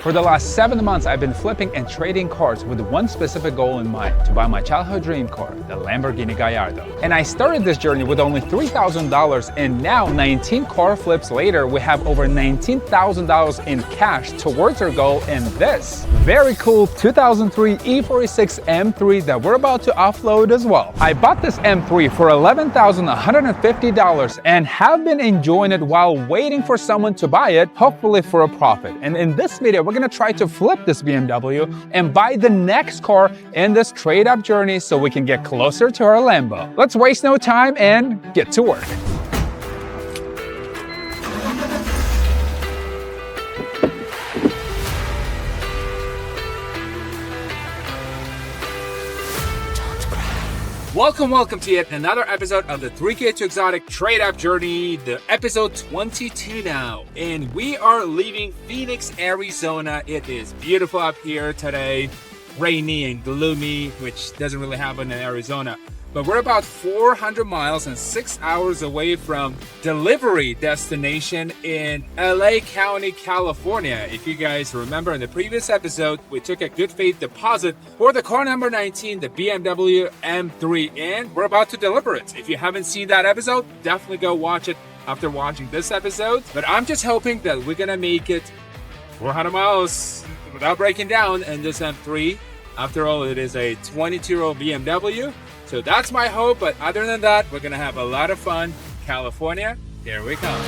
For the last 7 months, I've been flipping and trading cars with one specific goal in mind, to buy my childhood dream car, the Lamborghini Gallardo. And I started this journey with only $3,000, and now 19 car flips later, we have over $19,000 in cash towards our goal in this very cool 2003 E46 M3 that we're about to offload as well. I bought this M3 for $11,150 and have been enjoying it while waiting for someone to buy it, hopefully for a profit. And in this video, we're gonna try to flip this BMW and buy the next car in this trade-up journey so we can get closer to our Lambo. Let's waste no time and get to work. Welcome to yet another episode of the 3K2 Exotic Trade-Up Journey, the episode 22 now. And we are leaving Phoenix, Arizona. It is beautiful up here today, rainy and gloomy, which doesn't really happen in Arizona. But we're about 400 miles and 6 hours away from delivery destination in LA County, California. If you guys remember in the previous episode, we took a good faith deposit for the car number 19, the BMW M3, and we're about to deliver it. If you haven't seen that episode, definitely go watch it after watching this episode. But I'm just hoping that we're gonna make it 400 miles without breaking down in this M3. After all, it is a 22-year-old BMW. So that's my hope, but other than that, we're gonna have a lot of fun. California, here we come.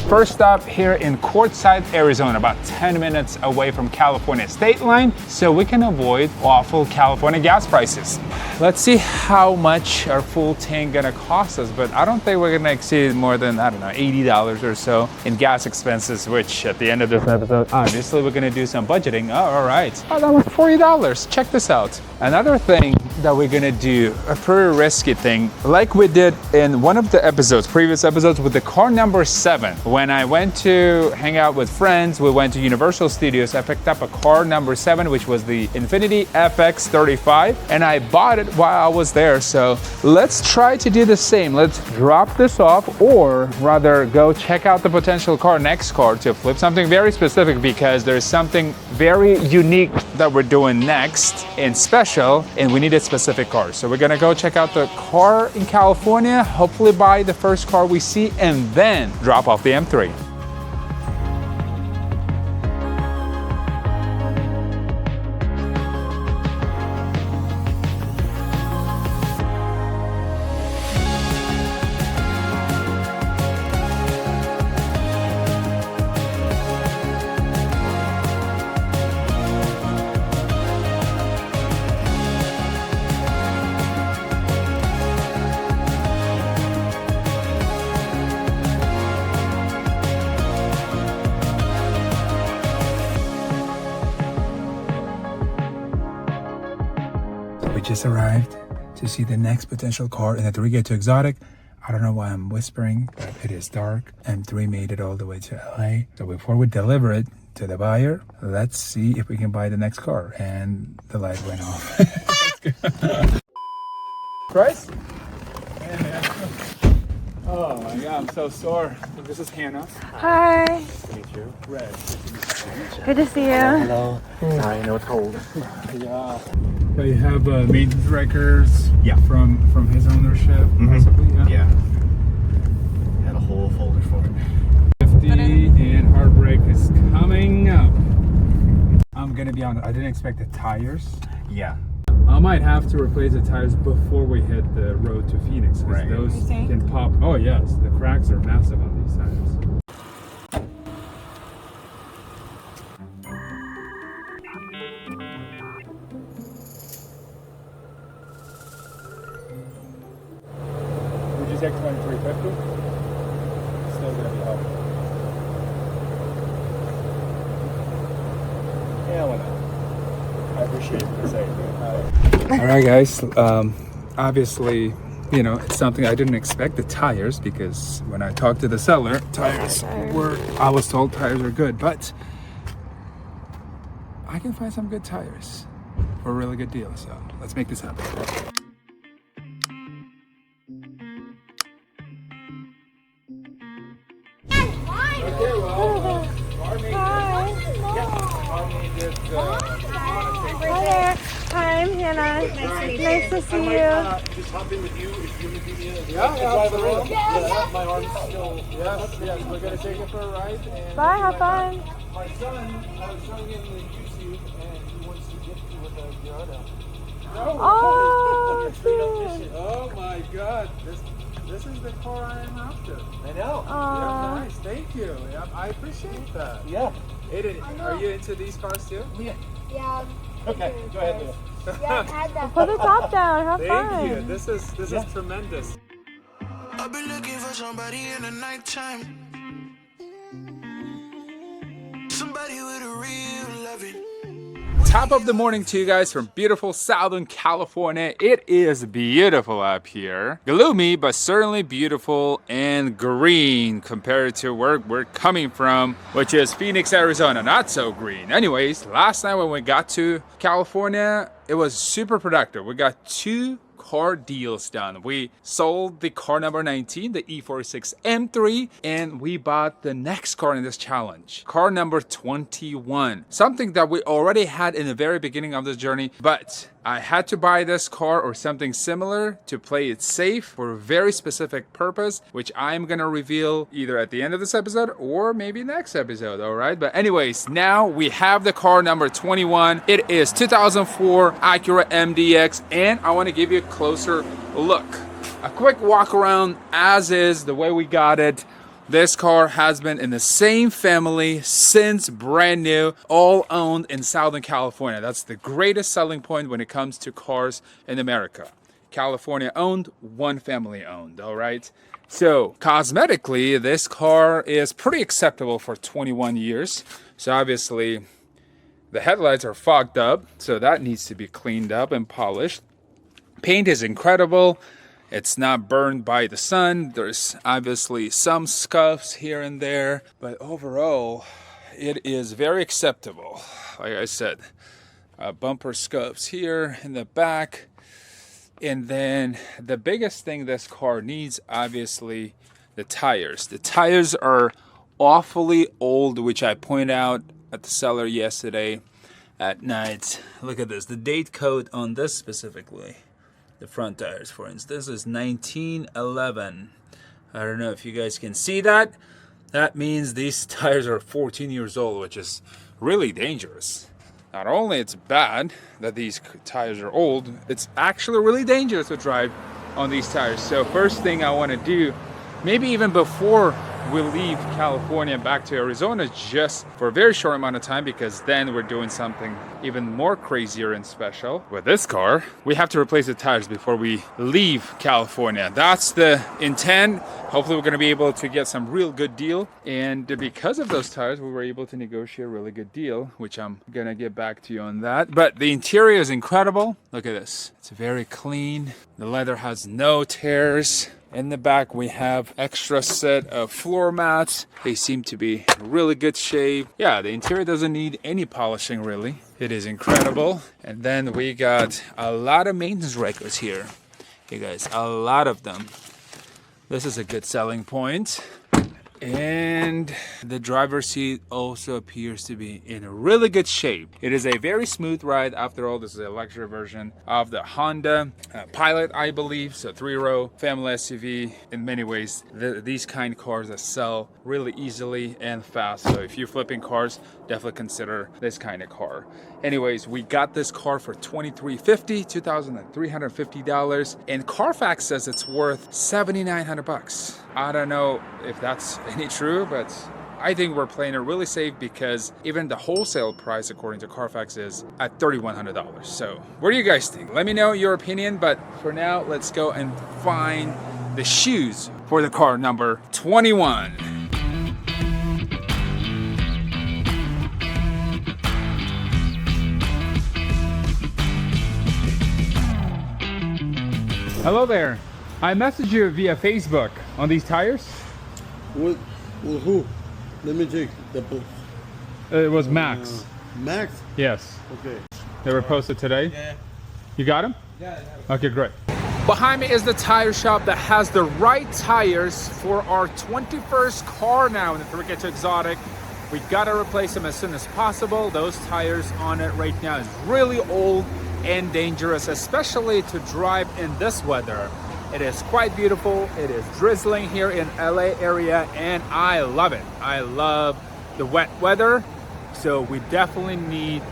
First stop here in Quartzsite, Arizona, about 10 minutes away from California state line, so we can avoid awful California gas prices. Let's see how much our full tank gonna cost us, but I don't think we're gonna exceed more than, I don't know, $80 or so in gas expenses, which at the end of this episode, obviously we're gonna do some budgeting. Oh, all right. Oh, that was $40. Check this out. Another thing that we're gonna do, a pretty risky thing, like we did in one of the episodes, previous episodes with the car number 7. When I went to hang out with friends, we went to Universal Studios, I picked up a car number 7, which was the Infiniti FX35, and I bought it while I was there. So let's try to do the same. Let's drop this off, or rather go check out the potential next car to flip something very specific, because there's something very unique that we're doing next and special, and we need a specific car. So we're gonna go check out the car in California, hopefully buy the first car we see, and then drop off the M3. We just arrived to see the next potential car in the 3K2 Exotic. I don't know why I'm whispering, but it is dark. M3 made it all the way to LA. So before we deliver it to the buyer, let's see if we can buy the next car. And the light went off. Price? Oh my God, I'm so sore. This is Hannah. Hi. Nice to meet you. Red. Good to see you. Hello. Sorry, I know it's cold. Yeah. But you have maintenance records. Yeah. From his ownership. Possibly. Yeah. Had a whole folder for it. 50 and heartbreak is coming up. I'm gonna be honest, I didn't expect the tires. Yeah. I might have to replace the tires before we hit the road to Phoenix, because Right. those You think? can pop. Oh yes, the cracks are massive on these tires. Would you take 2350? Still gonna be helpful. Yeah, appreciate you saying that. All right, guys. Obviously, you know, it's something I didn't expect, the tires, because when I talked to the seller, I was told tires are good, but I can find some good tires for a really good deal. So let's make this happen. Hi there. Hi, I'm Hannah. Nice to see you. Just hop in with you if you give me a Yeah, drive around. Yeah, my arm's still. Yes, we're gonna take it for a ride. And Bye, have fun. my son, I was showing him the YouTube, and he wants to gift you with a Giada. Oh, cute. Oh my God, this is the car I am after. I know. Yeah, nice, thank you. Yeah, I appreciate that. Yeah. Aiden, are you into these cars too? Yeah. Okay, go ahead, Leah. Yeah, I've had that. Put the top down. Have fun. Thank you. This is tremendous. I've been looking for somebody in the nighttime. Somebody with a real loving. Top of the morning to you guys from beautiful Southern California. It is beautiful up here. Gloomy, but certainly beautiful and green compared to where we're coming from, which is Phoenix, Arizona. Not so green. Anyways, last night when we got to California, it was super productive. We got 2 car deals done. We sold the car number 19, the E46 M3, and we bought the next car in this challenge, car number 21. Something that we already had in the very beginning of this journey, but I had to buy this car or something similar to play it safe for a very specific purpose, which I'm gonna reveal either at the end of this episode or maybe next episode, all right? But anyways, now we have the car number 21. It is 2004 Acura MDX, and I wanna give you a closer look. A quick walk around as is, the way we got it. This car has been in the same family since brand new, all owned in Southern California. That's the greatest selling point when it comes to cars in America. California owned, one family owned, all right? So cosmetically, this car is pretty acceptable for 21 years. So obviously the headlights are fogged up, so that needs to be cleaned up and polished. Paint is incredible. It's not burned by the sun. There's obviously some scuffs here and there, but overall, it is very acceptable. Like I said, bumper scuffs here in the back. And then the biggest thing this car needs, obviously, the tires. The tires are awfully old, which I pointed out at the seller yesterday at night. Look at this, the date code on this specifically. The front tires, for instance, is 1911. I don't know if you guys can see that. That means these tires are 14 years old, which is really dangerous. Not only it's bad that these tires are old, it's actually really dangerous to drive on these tires. So first thing I want to do, maybe even before we leave California back to Arizona, just for a very short amount of time, because then we're doing something even more crazier and special. With this car, we have to replace the tires before we leave California. That's the intent. Hopefully we're going to be able to get some real good deal. And because of those tires, we were able to negotiate a really good deal, which I'm going to get back to you on that. But the interior is incredible. Look at this. It's very clean. The leather has no tears. In the back, we have extra set of floor mats. They seem to be in really good shape. Yeah, the interior doesn't need any polishing, really. It is incredible. And then we got a lot of maintenance records here. You guys, a lot of them. This is a good selling point. And the driver's seat also appears to be in really good shape. It is a very smooth ride. After all, this is a luxury version of the Honda Pilot, I believe. So 3-row family SUV. In many ways, these kind of cars that sell really easily and fast. So if you're flipping cars, definitely consider this kind of car. Anyways, we got this car for $2,350, $2,350, and Carfax says it's worth $7,900. I don't know if that's any true, but I think we're playing it really safe because even the wholesale price, according to Carfax, is at $3,100. So what do you guys think? Let me know your opinion, but for now, let's go and find the shoes for the car number 21. Hello there. I messaged you via Facebook on these tires. What? Well, who? Let me check the post. It was Max. Max? Yes. Okay. They were posted today? Yeah. You got them? Yeah. Okay, great. Behind me is the tire shop that has the right tires for our 21st car now in the 3K2 Exotic. We gotta replace them as soon as possible. Those tires on it right now is really old and dangerous, especially to drive in this weather. It is quite beautiful. It is drizzling here in LA area and I love it. I love the wet weather. So we definitely need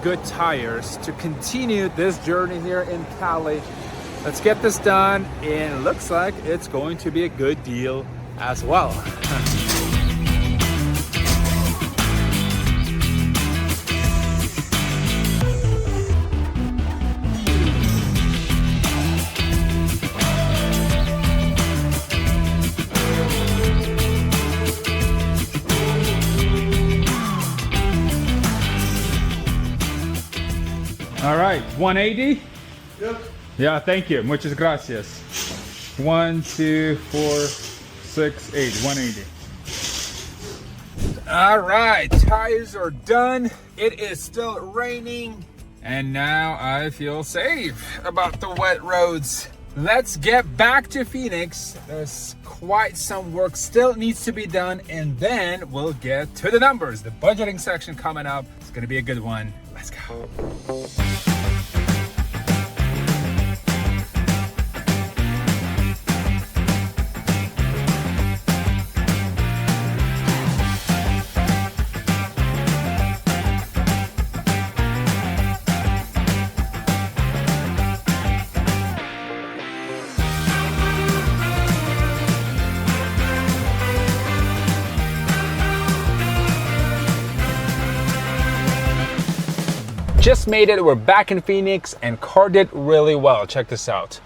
good tires to continue this journey here in Cali. Let's get this done, and it looks like it's going to be a good deal as well. All right, 180? Yep. Yeah, thank you. Muchas gracias. 1, 2, 4, 6, 8. 180. All right, tires are done. It is still raining. And now I feel safe about the wet roads. Let's get back to Phoenix. There's quite some work still needs to be done. And then we'll get to the numbers. The budgeting section coming up. It's gonna be a good one. Let's go. Just made it, we're back in Phoenix and car did really well. Check this out.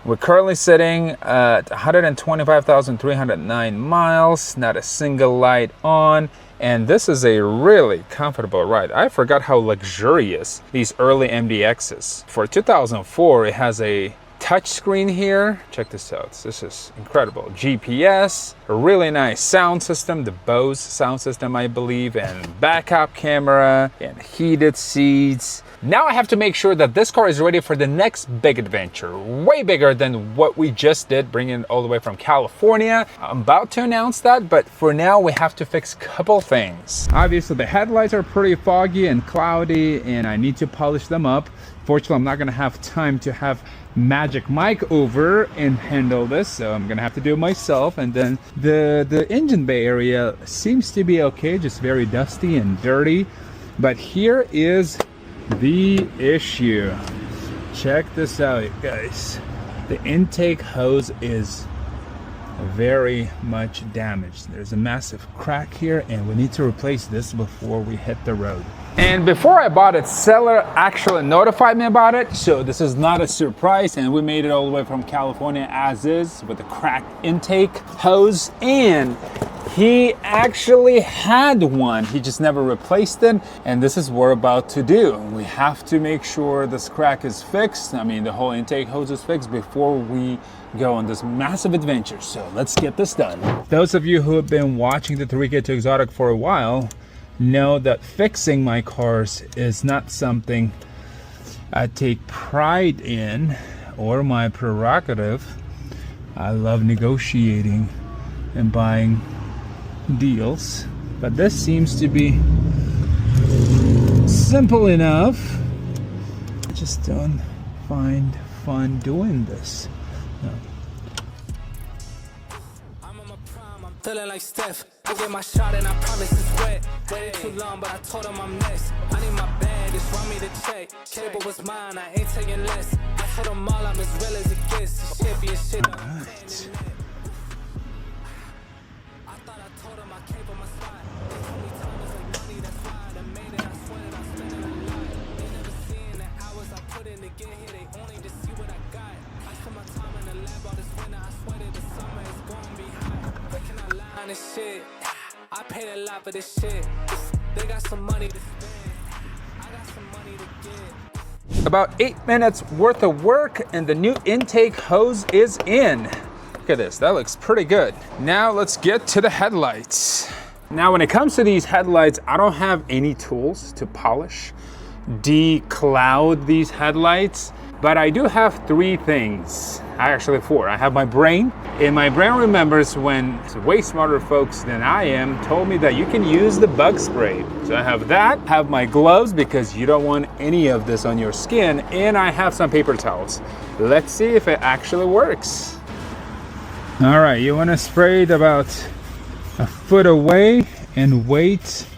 We're currently sitting at 125,309 miles, not a single light on. And this is a really comfortable ride. I forgot how luxurious these early MDXs. For 2004, it has a touchscreen here. Check this out. This is incredible. GPS, a really nice sound system, the Bose sound system, I believe, and backup camera and heated seats. Now I have to make sure that this car is ready for the next big adventure, way bigger than what we just did, bringing it all the way from California. I'm about to announce that, but for now we have to fix a couple things. Obviously the headlights are pretty foggy and cloudy and I need to polish them up. Fortunately, I'm not gonna have time to have Magic Mike over and handle this, so I'm gonna have to do it myself. And then the engine bay area seems to be okay, just very dusty and dirty. But here is the issue. Check this out, guys. The intake hose is very much damaged. There's a massive crack here and we need to replace this before we hit the road. And before I bought it, seller actually notified me about it, so this is not a surprise, and we made it all the way from California as is with a cracked intake hose, and he actually had one, he just never replaced it, and this is what we're about to do. We have to make sure this crack is fixed, I mean the whole intake hose is fixed before we go on this massive adventure, so let's get this done. Those of you who have been watching the 3K2 Exotic for a while know that fixing my cars is not something I take pride in or my prerogative. I love negotiating and buying deals, but this seems to be simple enough. I just don't find fun doing this. No. Feeling like Steph, I get my shot and I promise it's wet. Waited too long, but I told him I'm next. I need my bag, it's want me to check. Cable was mine, I ain't taking less. I told them all I'm as real as it gets. Shit be a shit. Right. I thought I told him I came for my spot. They told me time is like money, that's why I made it. I swear that I spent it a lot. They never seen the hours I put in to get here. They only just see what I got. I spent my time in the lab all this winter. I swear that the summer is gonna be hot. But can I lie on this shit? I paid a lot for this shit. They got some money to spend. I got some money to get. About 8 minutes worth of work and the new intake hose is in. Look at this, that looks pretty good. Now let's get to the headlights. Now when it comes to these headlights, I don't have any tools to polish, decloud these headlights, but I do have 3 things. Actually 4. I have my brain, and my brain remembers when way smarter folks than I am told me that you can use the bug spray. So I have that, have my gloves because you don't want any of this on your skin, and I have some paper towels. Let's see if it actually works. All right, you want to spray it about a foot away and wait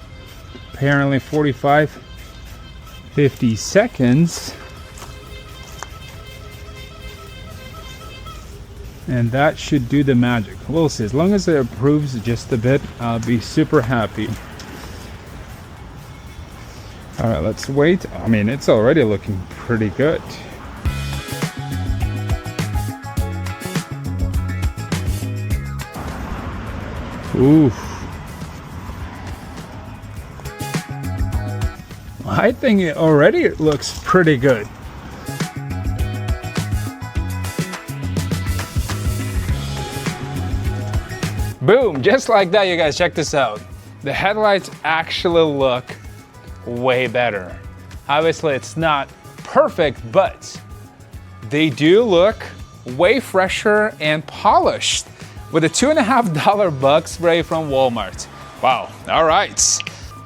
apparently 45-50 seconds. And that should do the magic. We'll see. As long as it improves just a bit, I'll be super happy. All right, let's wait. I mean, it's already looking pretty good. Ooh. I think it already looks pretty good. Boom, just like that, you guys, check this out. The headlights actually look way better. Obviously, it's not perfect, but they do look way fresher and polished with a $2.50 bug spray from Walmart. Wow, all right.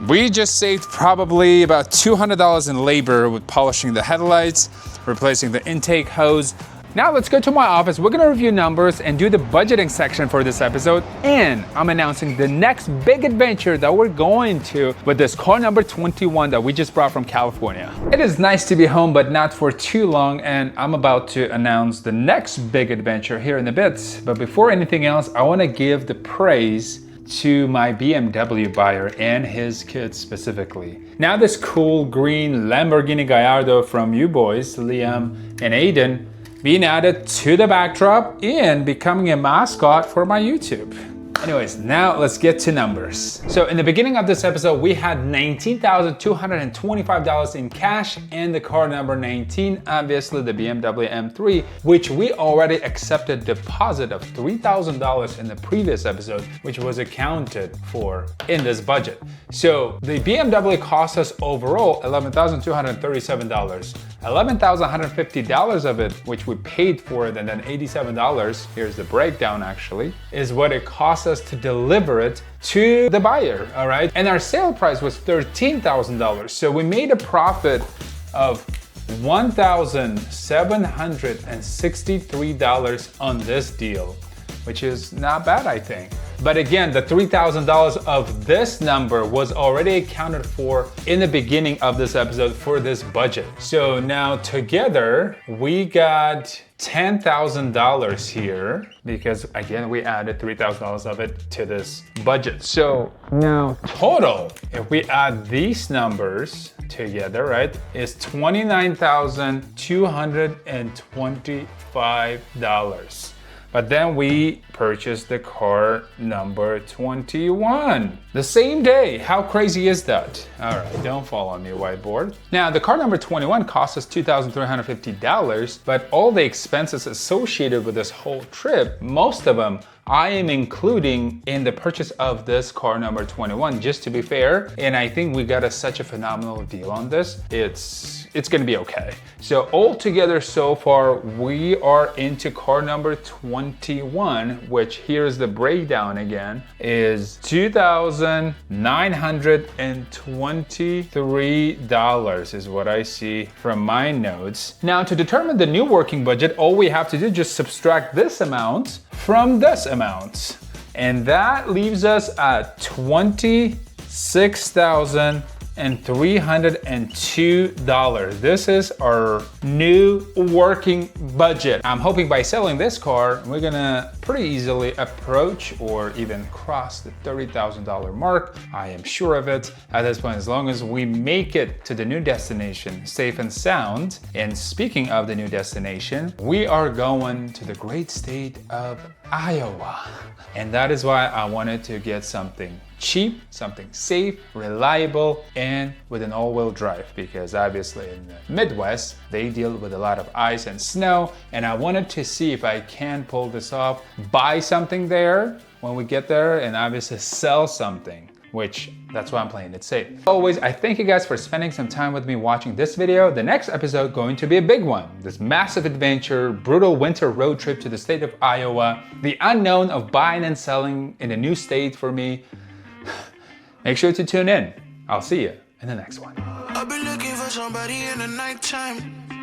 We just saved probably about $200 in labor with polishing the headlights, replacing the intake hose. Now let's go to my office. We're gonna review numbers and do the budgeting section for this episode. And I'm announcing the next big adventure that we're going to with this car number 21 that we just brought from California. It is nice to be home, but not for too long. And I'm about to announce the next big adventure here in a bit. But before anything else, I wanna give the praise to my BMW buyer and his kids specifically. Now this cool green Lamborghini Gallardo from you boys, Liam and Aiden, being added to the backdrop and becoming a mascot for my YouTube. Anyways, now let's get to numbers. So in the beginning of this episode, we had $19,225 in cash and the car number 19, obviously the BMW M3, which we already accepted deposit of $3,000 in the previous episode, which was accounted for in this budget. So the BMW cost us overall $11,237. $11,150 of it, which we paid for it, and then $87, here's the breakdown actually, is what it cost us to deliver it to the buyer, all right? And our sale price was $13,000. So we made a profit of $1,763 on this deal, which is not bad, I think. But again, the $3,000 of this number was already accounted for in the beginning of this episode for this budget. So now together, we got $10,000 here because again, we added $3,000 of it to this budget. So now total, if we add these numbers together, right, is $29,225. But then we purchased the car number 21 the same day. How crazy is that? All right, don't fall on me, whiteboard. Now, the car number 21 cost us $2,350, but all the expenses associated with this whole trip, most of them, I am including in the purchase of this car number 21, just to be fair. And I think we got such a phenomenal deal on this. It's gonna be okay. So altogether so far, we are into car number 21, which here's the breakdown again, is $2,923 is what I see from my notes. Now to determine the new working budget, all we have to do is just subtract this amount from this amount. And that leaves us at $26,302. This is our new working budget. I'm hoping by selling this car, we're gonna pretty easily approach or even cross the $30,000 mark. I am sure of it at this point, as long as we make it to the new destination safe and sound. And speaking of the new destination, we are going to the great state of Iowa. And that is why I wanted to get something cheap, something safe, reliable, and with an all-wheel drive, because obviously in the Midwest, they deal with a lot of ice and snow, and I wanted to see if I can pull this off, buy something there when we get there, and obviously sell something, which that's why I'm playing it safe. Always, I thank you guys for spending some time with me watching this video. The next episode going to be a big one. This massive adventure, brutal winter road trip to the state of Iowa, the unknown of buying and selling in a new state for me. Make sure to tune in. I'll see you in the next one. I've been looking for somebody in the nighttime.